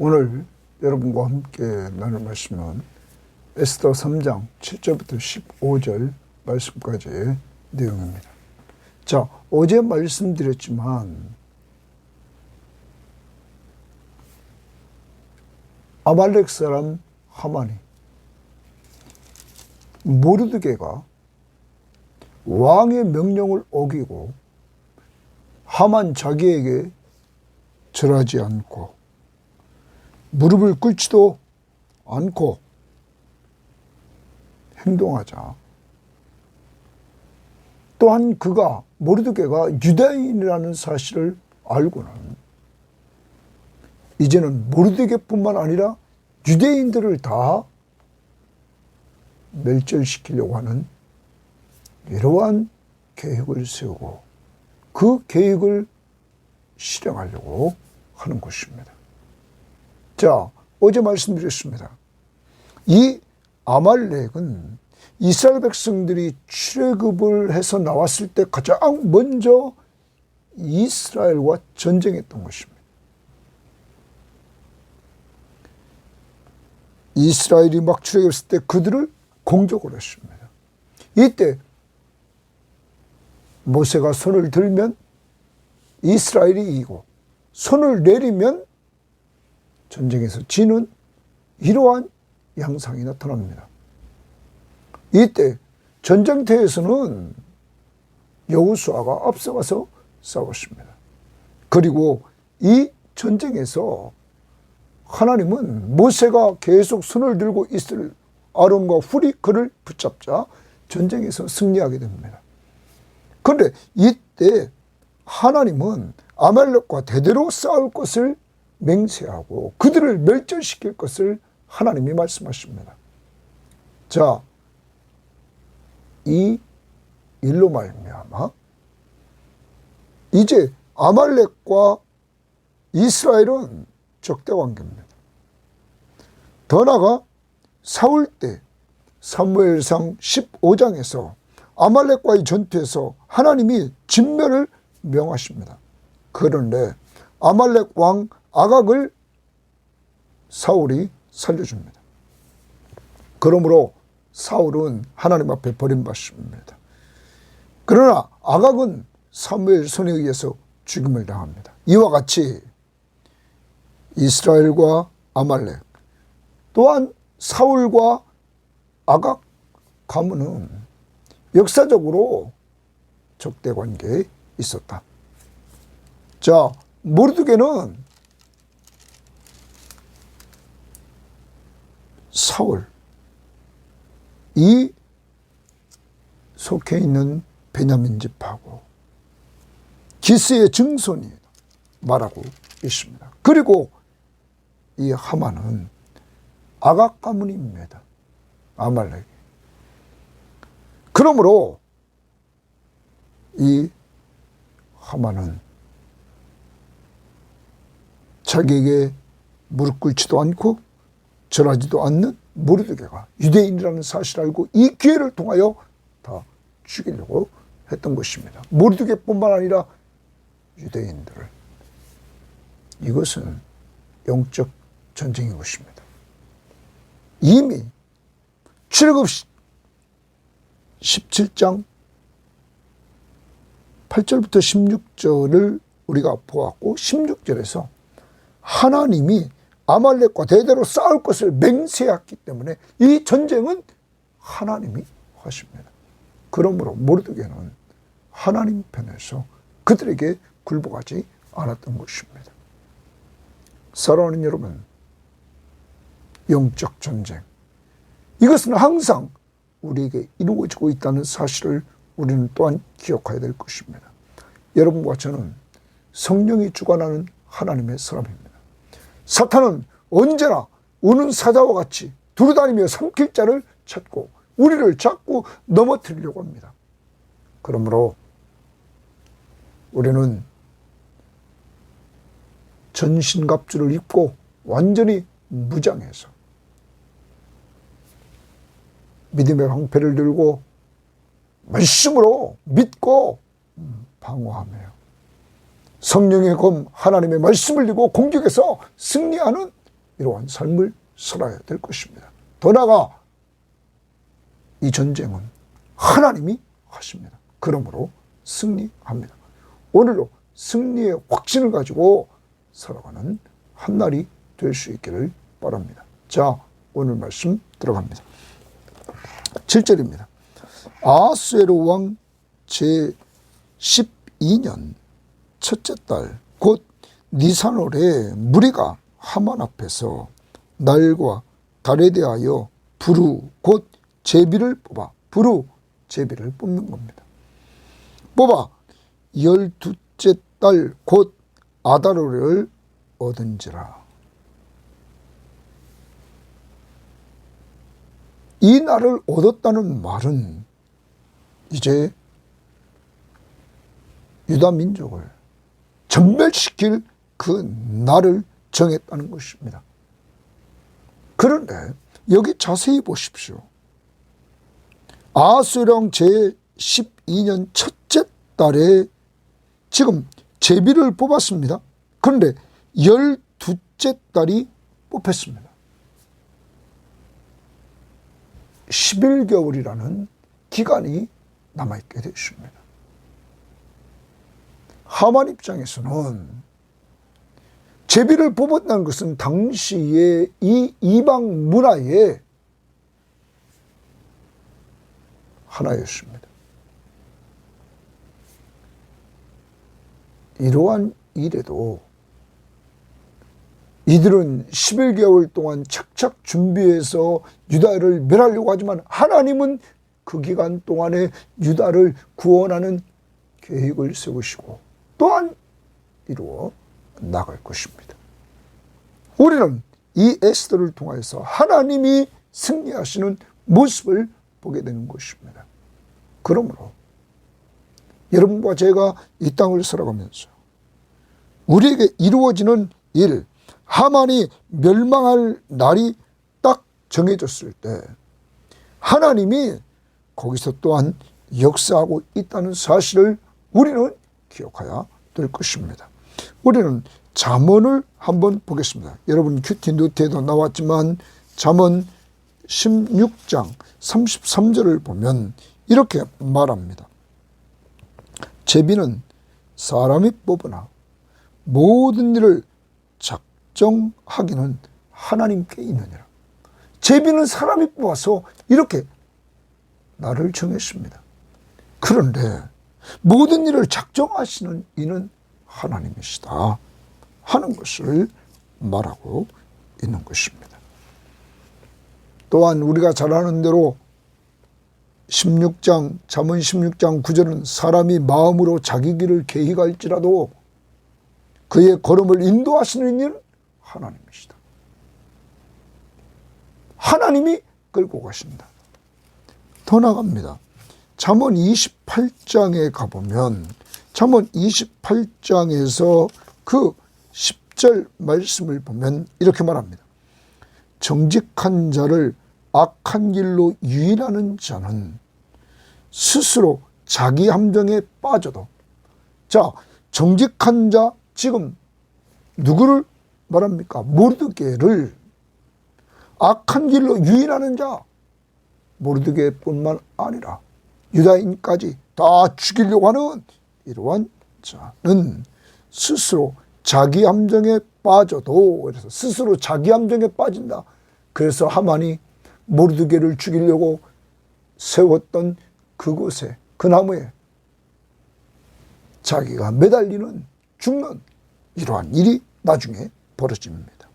오늘 여러분과 함께 나눌 말씀은 에스더 3장 7절부터 15절 말씀까지의 내용입니다. 자, 어제 말씀드렸지만 아말렉 사람 하만이 모르드게가 왕의 명령을 어기고 하만 자기에게 절하지 않고 무릎을 꿇지도 않고 행동하자. 또한 그가 모르드게가 유대인이라는 사실을 알고는 이제는 모르드게뿐만 아니라 유대인들을 다 멸절시키려고 하는 이러한 계획을 세우고 그 계획을 실행하려고 하는 것입니다. 자, 어제 말씀드렸습니다. 이 아말렉은 이스라엘 백성들이 출애굽을 해서 나왔을 때 가장 먼저 이스라엘과 전쟁했던 것입니다. 이스라엘이 막 출애굽했을 때 그들을 공격을 했습니다. 이때 모세가 손을 들면 이스라엘이 이기고 손을 내리면 전쟁에서 지는 이러한 양상이 나타납니다. 이때 전쟁터에서는 여호수아가 앞서가서 싸웠습니다. 그리고 이 전쟁에서 하나님은 모세가 계속 손을 들고 있을 아론과 훌이 그를 붙잡자 전쟁에서 승리하게 됩니다. 그런데 이때 하나님은 아말렉과 대대로 싸울 것을 맹세하고 그들을 멸절시킬 것을 하나님이 말씀하십니다. 자, 이 일로 말미암아 이제 아말렉과 이스라엘은 적대 관계입니다. 더 나아가 사울 때 사무엘상 15장에서 아말렉과의 전투에서 하나님이 진멸을 명하십니다. 그런데 아말렉 왕 아각을 사울이 살려줍니다. 그러므로 사울은 하나님 앞에 버림받습니다. 그러나 아각은 사무엘 손에 의해서 죽임을 당합니다. 이와 같이 이스라엘과 아말렉 또한 사울과 아각 가문은 역사적으로 적대 관계에 있었다. 자, 모르드게는 사울 이 속해 있는 베냐민 집하고 기스의 증손이 말하고 있습니다. 그리고 이 하만은 아각 가문입니다. 아말렉. 그러므로 이 하만은 자기에게 무릎 꿇지도 않고 절하지도 않는 모르드게가 유대인이라는 사실을 알고 이 기회를 통하여 다 죽이려고 했던 것입니다. 모르드게뿐만 아니라 유대인들을. 이것은 영적 전쟁인 것입니다. 이미 출애굽 17장 8절부터 16절을 우리가 보았고 16절에서 하나님이 아말렉과 대대로 싸울 것을 맹세했기 때문에 이 전쟁은 하나님이 하십니다. 그러므로 모르드게는 하나님 편에서 그들에게 굴복하지 않았던 것입니다. 사랑하는 여러분, 영적 전쟁, 이것은 항상 우리에게 이루어지고 있다는 사실을 우리는 또한 기억해야 될 것입니다. 여러분과 저는 성령이 주관하는 하나님의 사람입니다. 사탄은 언제나 우는 사자와 같이 두루다니며 삼킬 자를 찾고 우리를 자꾸 넘어뜨리려고 합니다. 그러므로 우리는 전신갑주를 입고 완전히 무장해서 믿음의 방패를 들고 말씀으로 믿고 방어하며 성령의 검 하나님의 말씀을 들고 공격해서 승리하는 이러한 삶을 살아야 될 것입니다. 더 나아가 이 전쟁은 하나님이 하십니다. 그러므로 승리합니다. 오늘도 승리의 확신을 가지고 살아가는 한 날이 될 수 있기를 바랍니다. 자, 오늘 말씀 들어갑니다. 7절입니다. 아하수에로 왕 제12년 첫째 달 곧 니산월에 무리가 하만 앞에서 날과 달에 대하여 부루 곧 제비를 뽑아, 부루 제비를 뽑는 겁니다. 뽑아 12째 달 곧 아달월을 얻은지라. 이 날을 얻었다는 말은 이제 유다 민족을 전멸시킬 그 날을 정했다는 것입니다. 그런데 여기 자세히 보십시오. 아하수에로 왕 제12년 첫째 달에 지금 제비를 뽑았습니다. 그런데 12째 달이 뽑혔습니다. 11개월이라는 기간이 남아있게 되었습니다. 하만 입장에서는 제비를 뽑았다는 것은 당시의 이 이방 문화의 하나였습니다. 이러한 일에도 이들은 11개월 동안 착착 준비해서 유다를 멸하려고 하지만 하나님은 그 기간 동안에 유다를 구원하는 계획을 세우시고 또한 이루어 나갈 것입니다. 우리는 이 에스더를 통해서 하나님이 승리하시는 모습을 보게 되는 것입니다. 그러므로 여러분과 제가 이 땅을 살아가면서 우리에게 이루어지는 일, 하만이 멸망할 날이 딱 정해졌을 때 하나님이 거기서 또한 역사하고 있다는 사실을 우리는 기억해야 될 것입니다. 우리는 잠언을 한번 보겠습니다. 여러분 큐티 노트에도 나왔지만 잠언 16장 33절을 보면 이렇게 말합니다. 제비는 사람이 뽑으나 모든 일을 작정하기는 하나님께 있느니라. 제비는 사람이 뽑아서 이렇게 나를 정했습니다. 그런데 모든 일을 작정하시는 이는 하나님이시다 하는 것을 말하고 있는 것입니다. 또한 우리가 잘 아는 대로 16장 잠언 16장 9절은 사람이 마음으로 자기 길을 계획할지라도 그의 걸음을 인도하시는 이는 하나님이시다. 하나님이 끌고 가신다. 더 나갑니다. 잠언 28장에 가보면 잠언 28장에서 그 10절 말씀을 보면 이렇게 말합니다. 정직한 자를 악한 길로 유인하는 자는 스스로 자기 함정에 빠져도, 자, 정직한 자, 지금 누구를 말합니까? 모르드게를 악한 길로 유인하는 자, 모르드게뿐만 아니라 유다인까지 다 죽이려고 하는 이러한 자는 스스로 자기 함정에 빠져도, 그래서 스스로 자기 함정에 빠진다. 그래서 하만이 모르드게를 죽이려고 세웠던 그곳에, 그 나무에 자기가 매달리는, 죽는 이러한 일이 나중에 벌어집니다.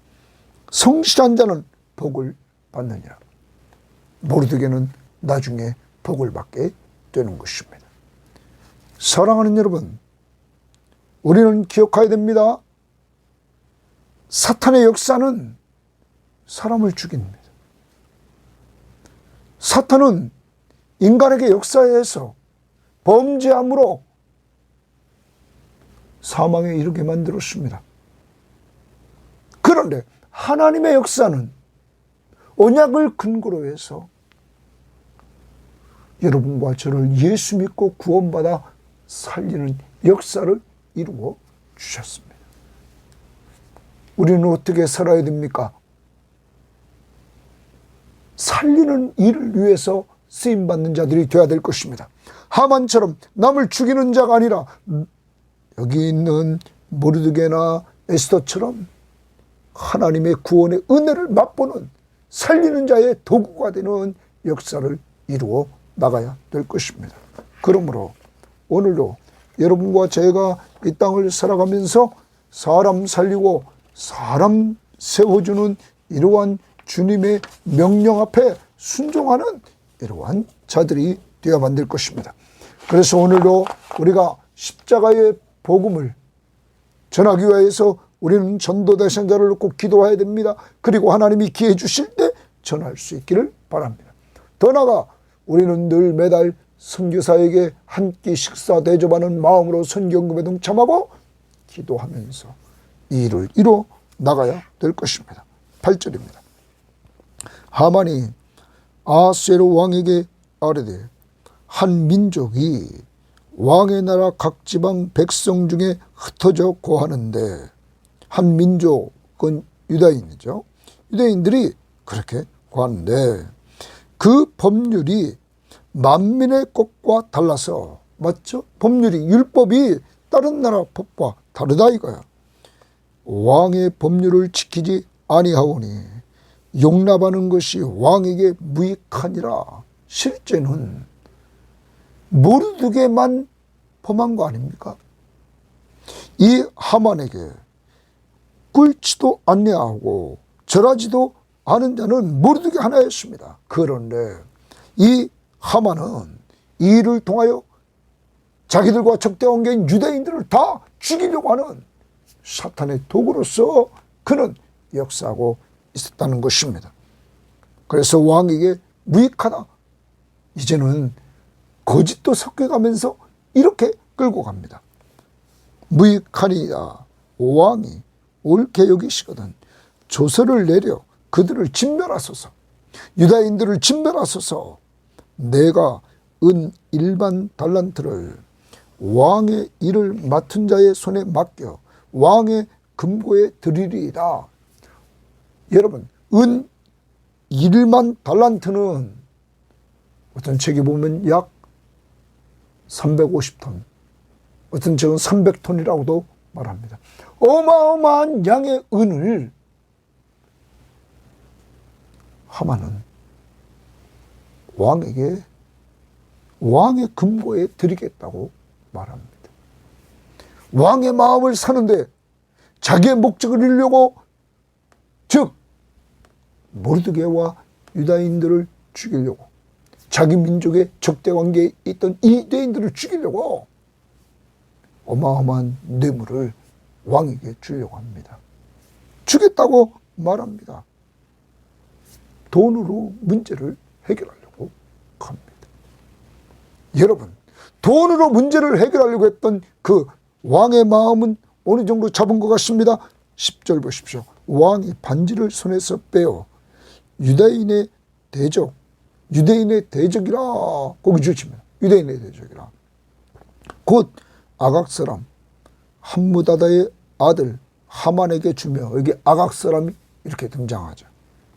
성실한 자는 복을 받느니라. 모르드게는 나중에 복을 받게 되는 것입니다. 사랑하는 여러분, 우리는 기억해야 됩니다. 사탄의 역사는 사람을 죽입니다. 사탄은 인간에게 역사에서 범죄함으로 사망에 이르게 만들었습니다. 그런데 하나님의 역사는 언약을 근거로 해서 여러분과 저를 예수 믿고 구원받아 살리는 역사를 이루어 주셨습니다. 우리는 어떻게 살아야 됩니까? 살리는 일을 위해서 쓰임받는 자들이 되어야 될 것입니다. 하만처럼 남을 죽이는 자가 아니라 여기 있는 모르드게나 에스더처럼 하나님의 구원의 은혜를 맛보는 살리는 자의 도구가 되는 역사를 이루어 나가야 될 것입니다. 그러므로 오늘도 여러분과 제가 이 땅을 살아가면서 사람 살리고 사람 세워주는 이러한 주님의 명령 앞에 순종하는 이러한 자들이 되어야만 될 것입니다. 그래서 오늘도 우리가 십자가의 복음을 전하기 위해서 우리는 전도대상자를 놓고 기도해야 됩니다. 그리고 하나님이 기회 주실 때 전할 수 있기를 바랍니다. 더 나아가 우리는 늘 매달 선교사에게 한 끼 식사 대접하는 마음으로 선교금에 동참하고 기도하면서 이 일을 이루어 나가야 될 것입니다. 8절입니다. 하만이 아하스웨로 왕에게 아뢰되 한 민족이 왕의 나라 각 지방 백성 중에 흩어져 고하는데, 한 민족은 유다인이죠. 유다인들이 그렇게 고하는데 그 법률이 만민의 것과 달라서, 맞죠? 법률이, 율법이 다른 나라 법과 다르다 이거야. 왕의 법률을 지키지 아니하오니 용납하는 것이 왕에게 무익하니라. 실제는 모르드게만 범한 거 아닙니까? 이 하만에게 꿀지도 아니하고 절하지도 않은 자는 모르드게 하나였습니다. 그런데 이 하만은 이 일을 통하여 자기들과 적대 관계인 유대인들을 다 죽이려고 하는 사탄의 도구로서 그는 역사하고 있었다는 것입니다. 그래서 왕에게 무익하다. 이제는 거짓도 섞여가면서 이렇게 끌고 갑니다. 무익하니라. 왕이 옳게 여기시거든 조서를 내려 그들을 진멸하소서. 유다인들을 진멸하소서. 내가 은 1만 달란트를 왕의 일을 맡은 자의 손에 맡겨 왕의 금고에 드리리이다. 여러분, 은 1만 달란트는 어떤 책에 보면 약 350톤, 어떤 책은 300톤이라고도 말합니다. 어마어마한 양의 은을 하만은 왕에게 왕의 금고에 드리겠다고 말합니다. 왕의 마음을 사는데 자기의 목적을 이루려고, 즉 모르드게와 유다인들을 죽이려고, 자기 민족의 적대 관계에 있던 유대인들을 죽이려고 어마어마한 뇌물을 왕에게 주려고 합니다. 주겠다고 말합니다. 돈으로 문제를 해결하려고 합니다. 여러분, 돈으로 문제를 해결하려고 했던 그 왕의 마음은 어느 정도 잡은 것 같습니다. 10절 보십시오. 왕이 반지를 손에서 빼어 유대인의 대적, 유대인의 대적이라 거기 주십니다. 유대인의 대적이라. 곧 아각 사람 함무다다의 아들 하만에게 주며, 여기 아각 사람이 이렇게 등장하죠.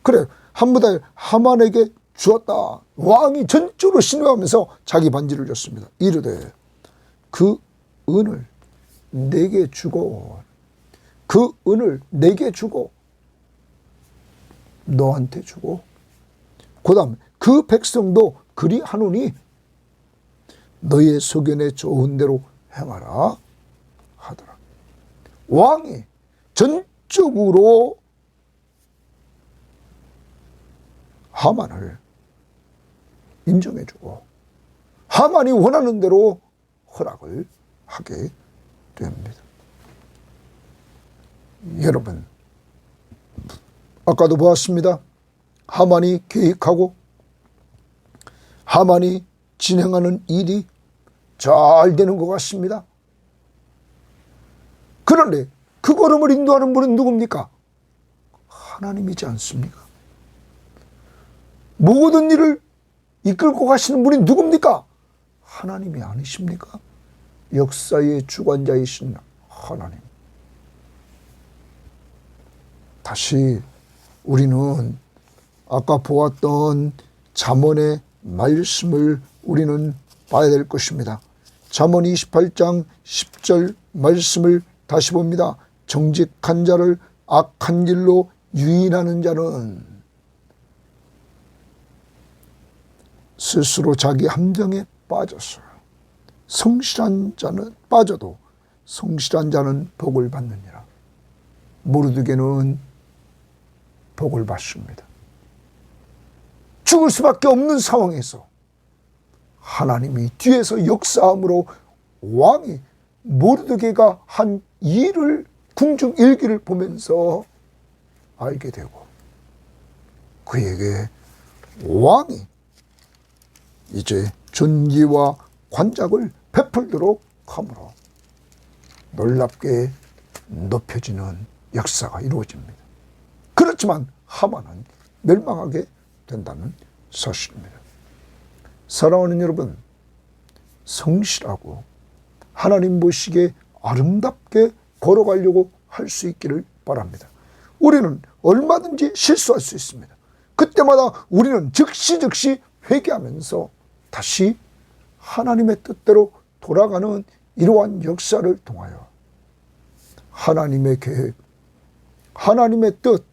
그래, 함무다의 하만에게 주었다. 왕이 전적으로 신뢰하면서 자기 반지를 줬습니다. 이르되 그 은을 내게 주고, 그 은을 내게 주고 너한테 주고, 그 다음에 그 백성도 그리 하노니 너의 소견에 좋은 대로 행하라 하더라. 왕이 전적으로 하만을 인정해주고 하만이 원하는 대로 허락을 하게 됩니다. 여러분, 아까도 보았습니다. 하만이 계획하고 하만이 진행하는 일이 잘 되는 것 같습니다. 그런데 그 걸음을 인도하는 분은 누굽니까? 하나님이지 않습니까? 모든 일을 이끌고 가시는 분이 누굽니까? 하나님이 아니십니까? 역사의 주관자이신 하나님. 다시 우리는 아까 보았던 잠언의 말씀을 우리는 봐야 될 것입니다. 잠언 28장 10절 말씀을 다시 봅니다. 정직한 자를 악한 길로 유인하는 자는 스스로 자기 함정에 빠져서 성실한 자는 빠져도 성실한 자는 복을 받느니라. 모르드게는 복을 받습니다. 죽을 수밖에 없는 상황에서 하나님이 뒤에서 역사함으로 왕이 모르드게가 한 일을 궁중 일기를 보면서 알게 되고 그에게 왕이 이제 존귀와 관작을 베풀도록 함으로 놀랍게 높여지는 역사가 이루어집니다. 그렇지만 하만은 멸망하게 된다는 사실입니다. 사랑하는 여러분, 성실하고 하나님 보시기에 아름답게 걸어가려고 할 수 있기를 바랍니다. 우리는 얼마든지 실수할 수 있습니다. 그때마다 우리는 즉시 회개하면서 다시 하나님의 뜻대로 돌아가는 이러한 역사를 통하여 하나님의 계획, 하나님의 뜻,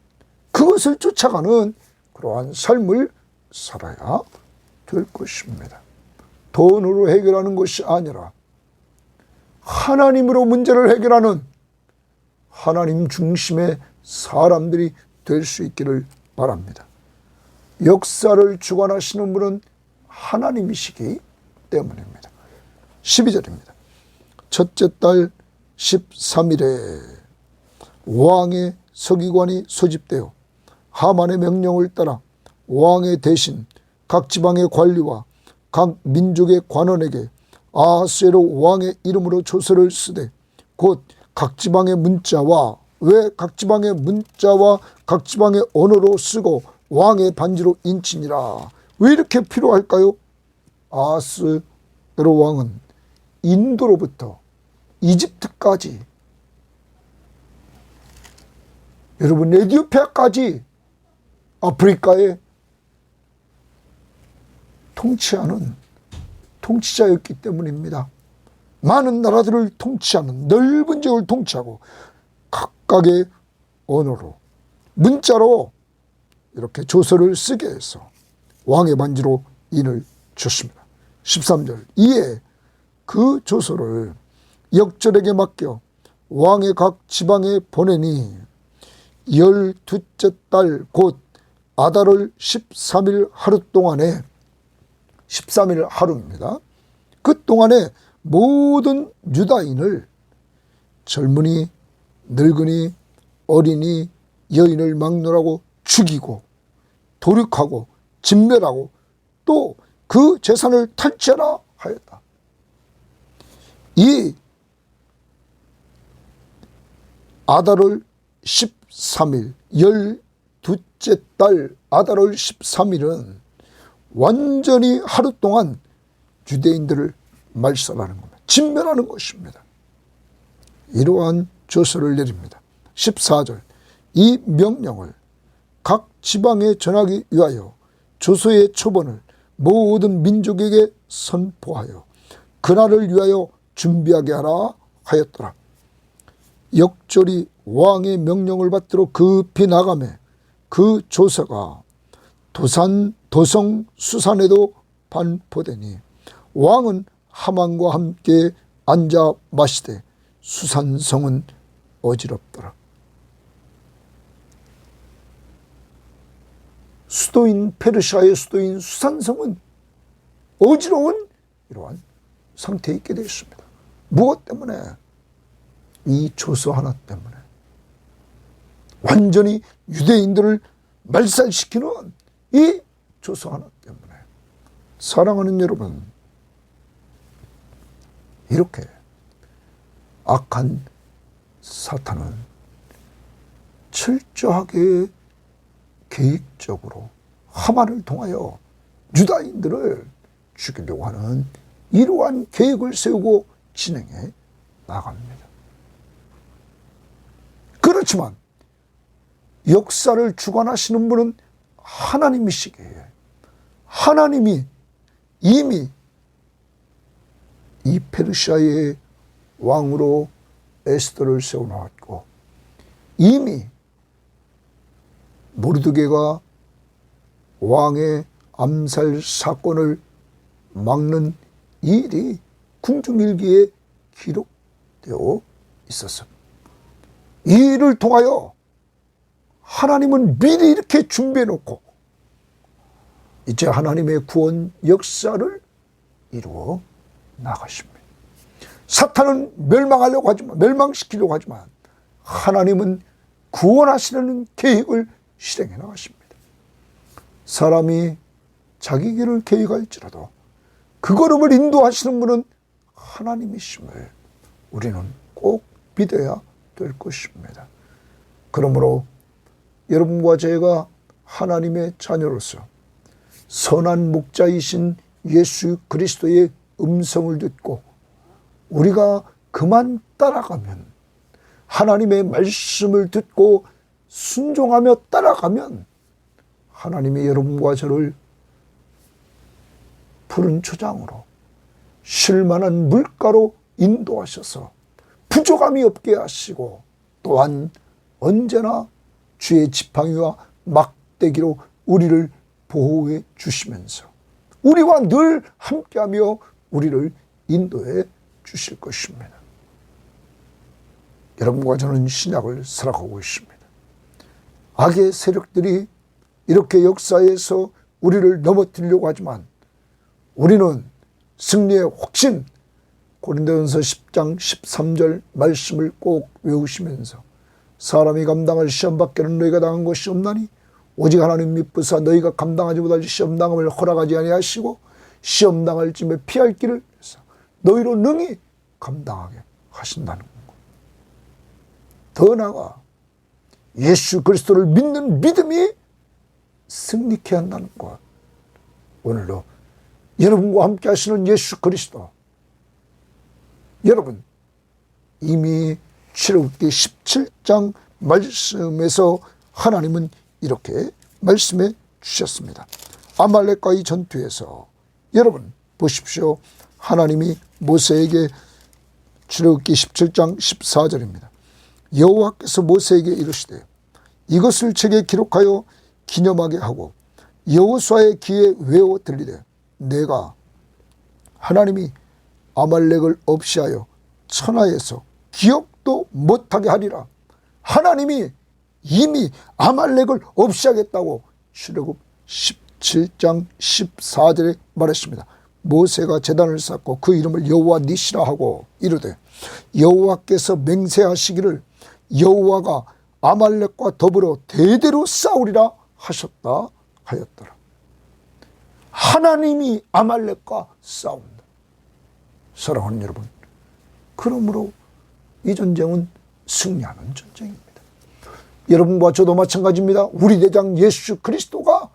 그것을 쫓아가는 그러한 삶을 살아야 될 것입니다. 돈으로 해결하는 것이 아니라 하나님으로 문제를 해결하는 하나님 중심의 사람들이 될 수 있기를 바랍니다. 역사를 주관하시는 분은 하나님이시기 때문입니다. 12절입니다. 첫째 달 13일에 왕의 서기관이 소집되어 하만의 명령을 따라 왕의 대신 각 지방의 관리와 각 민족의 관원에게 아하스웨로 왕의 이름으로 조서를 쓰되 곧 각 지방의 문자와 왜 각 지방의 문자와 각 지방의 언어로 쓰고 왕의 반지로 인치니라. 왜 이렇게 필요할까요? 아하스웨로 왕은 인도로부터 이집트까지 여러분 에티오피아까지 아프리카에 통치하는 통치자였기 때문입니다. 많은 나라들을 통치하는 넓은 지역을 통치하고 각각의 언어로 문자로 이렇게 조서를 쓰게 해서 왕의 반지로 인을 줬습니다. 13절 이에 그 조서를 역절에게 맡겨 왕의 각 지방에 보내니 12째 달 곧 아달월 13일 하루 동안에 13일 하루입니다. 그 동안에 모든 유다인을 젊은이, 늙은이, 어린이, 여인을 막론하고 죽이고 도륙하고 진멸하고 또 그 재산을 탈취하라 하였다. 이 아달월 13일 12째 달 아달월 13일은 완전히 하루 동안 유대인들을 말살하는 겁니다. 진멸하는 것입니다. 이러한 조서를 내립니다. 14절 이 명령을 각 지방에 전하기 위하여 조서의 초본을 모든 민족에게 선포하여 그날을 위하여 준비하게 하라 하였더라. 역절이 왕의 명령을 받들어 급히 나가매 그 조서가 도성 수산에도 반포되니 왕은 하만과 함께 앉아 마시되 수산성은 어지럽더라. 수도인 페르시아의 수도인 수산성은 어지러운 이러한 상태에 있게 되었습니다. 무엇 때문에? 이 조서 하나 때문에 완전히 유대인들을 말살시키는 이 조서 하나 때문에. 사랑하는 여러분, 이렇게 악한 사탄은 철저하게 계획적으로 하만을 통하여 유다인들을 죽이려고 하는 이러한 계획을 세우고 진행해 나갑니다. 그렇지만 역사를 주관하시는 분은 하나님이시기에 하나님이 이미 이 페르시아의 왕으로 에스더를 세워놓았고 이미 모르드게가 왕의 암살 사건을 막는 이 일이 궁중일기에 기록되어 있었습니다. 이 일을 통하여 하나님은 미리 이렇게 준비해놓고 이제 하나님의 구원 역사를 이루어 나가십니다. 사탄은 멸망하려고 하지만, 멸망시키려고 하지만 하나님은 구원하시려는 계획을 실행해 나가십니다. 사람이 자기 길을 계획할지라도 그 걸음을 인도하시는 분은 하나님이심을 우리는 꼭 믿어야 될 것입니다. 그러므로 여러분과 제가 하나님의 자녀로서 선한 목자이신 예수 그리스도의 음성을 듣고 우리가 그만 따라가면, 하나님의 말씀을 듣고 순종하며 따라가면 하나님이 여러분과 저를 푸른 초장으로 쉴만한 물가로 인도하셔서 부족함이 없게 하시고 또한 언제나 주의 지팡이와 막대기로 우리를 보호해 주시면서 우리와 늘 함께하며 우리를 인도해 주실 것입니다. 여러분과 저는 신약을 살아가고 있습니다. 악의 세력들이 이렇게 역사에서 우리를 넘어뜨리려고 하지만 우리는 승리의 확신, 고린도전서 10장 13절 말씀을 꼭 외우시면서 사람이 감당할 시험 밖에는 너희가 당한 것이 없나니 오직 하나님 미쁘사 너희가 감당하지 못할 시험 당함을 허락하지 아니하시고 시험 당할 쯤에 피할 길을 너희로 능히 감당하게 하신다는 것. 더 나아가 예수 그리스도를 믿는 믿음이 승리케 한다는 것. 오늘도 여러분과 함께 하시는 예수 그리스도, 여러분 이미 출애굽기 17장 말씀에서 하나님은 이렇게 말씀해 주셨습니다. 아말렉과의 전투에서 여러분 보십시오. 하나님이 모세에게, 출애굽기 17장 14절입니다. 여호와께서 모세에게 이르시되 이것을 책에 기록하여 기념하게 하고 여호수아의 귀에 외워 들리되 내가 하나님이 아말렉을 없이하여 천하에서 기억도 못하게 하리라. 하나님이 이미 아말렉을 없이하겠다고 출애굽 17장 14절에 말했습니다. 모세가 제단을 쌓고 그 이름을 여호와 니시라 하고 이르되 여호와께서 맹세하시기를 여호와가 아말렉과 더불어 대대로 싸우리라 하셨다 하였더라. 하나님이 아말렉과 싸운다. 사랑하는 여러분, 그러므로 이 전쟁은 승리하는 전쟁입니다. 여러분과 저도 마찬가지입니다. 우리 대장 예수 그리스도가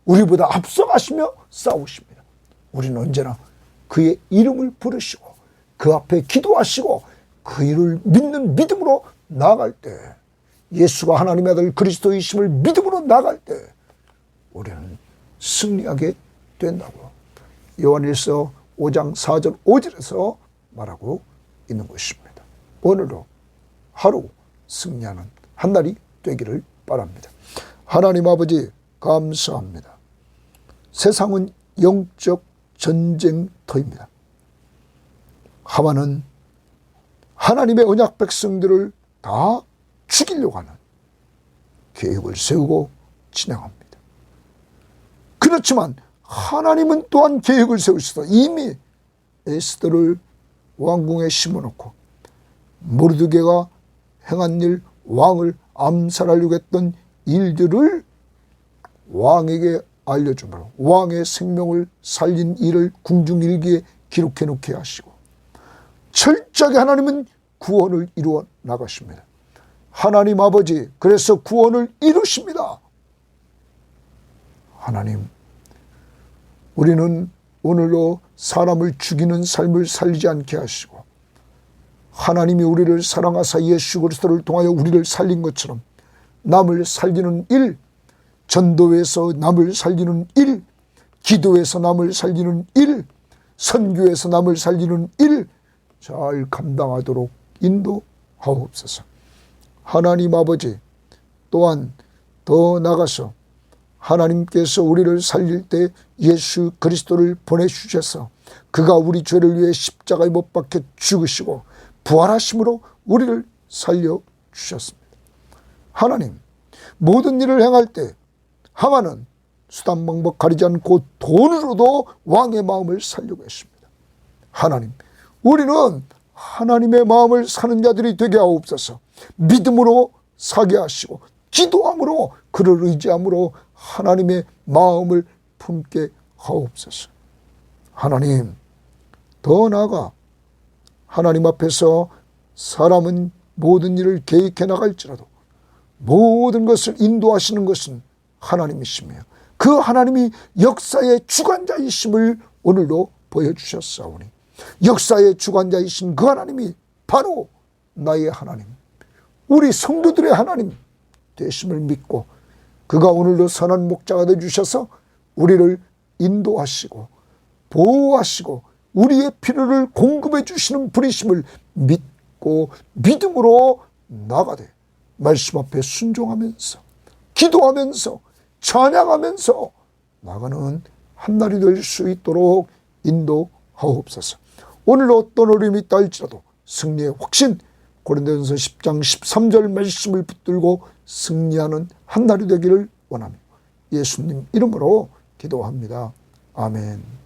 우리보다 앞서가시며 싸우십니다. 우리는 언제나 그의 이름을 부르시고 그 앞에 기도하시고 그 일을 믿는 믿음으로 나아갈 때, 예수가 하나님의 아들 그리스도이심을 믿음으로 나아갈 때 우리는 승리하게 된다고 요한일서 5장 4절 5절에서 말하고 있는 것입니다. 오늘도 하루 승리하는 한 날이 되기를 바랍니다. 하나님 아버지 감사합니다. 세상은 영적 전쟁터입니다. 하만은 하나님의 언약 백성들을 다 죽이려고 하는 계획을 세우고 진행합니다. 그렇지만 하나님은 또한 계획을 세우셔서 이미 에스더를 왕궁에 심어놓고 모르드게가 행한 일, 왕을 암살하려고 했던 일들을 왕에게 알려주므로 왕의 생명을 살린 일을 궁중일기에 기록해 놓게 하시고 철저하게 하나님은 구원을 이루어 나가십니다. 하나님 아버지, 그래서 구원을 이루십니다. 하나님, 우리는 오늘로 사람을 죽이는 삶을 살리지 않게 하시고 하나님이 우리를 사랑하사 예수 그리스도를 통하여 우리를 살린 것처럼 남을 살리는 일, 전도에서 남을 살리는 일, 기도에서 남을 살리는 일, 선교에서 남을 살리는 일 잘 감당하도록 인도하옵소서. 하나님 아버지, 또한 더 나가서 하나님께서 우리를 살릴 때 예수 그리스도를 보내주셔서 그가 우리 죄를 위해 십자가에 못 박혀 죽으시고 부활하심으로 우리를 살려주셨습니다. 하나님, 모든 일을 행할 때 하만은 수단 방법 가리지 않고 돈으로도 왕의 마음을 살려고 했습니다. 하나님, 우리는 하나님의 마음을 사는 자들이 되게 하옵소서. 믿음으로 사게 하시고 기도함으로 그를 의지함으로 하나님의 마음을 품게 하옵소서. 하나님, 더 나아가 하나님 앞에서 사람은 모든 일을 계획해 나갈지라도 모든 것을 인도하시는 것은 하나님이시며 그 하나님이 역사의 주관자이심을 오늘도 보여주셨사오니 역사의 주관자이신 그 하나님이 바로 나의 하나님, 우리 성도들의 하나님 되심을 믿고 그가 오늘도 선한 목자가 되어주셔서 우리를 인도하시고 보호하시고 우리의 필요를 공급해 주시는 분이심을 믿고 믿음으로 나가되 말씀 앞에 순종하면서 기도하면서 찬양하면서 나가는 한날이 될 수 있도록 인도하옵소서. 오늘 어떤 어려움이 있다 할지라도 승리의 확신, 고린도전서 10장 13절 말씀을 붙들고 승리하는 한날이 되기를 원하며 예수님 이름으로 기도합니다. 아멘.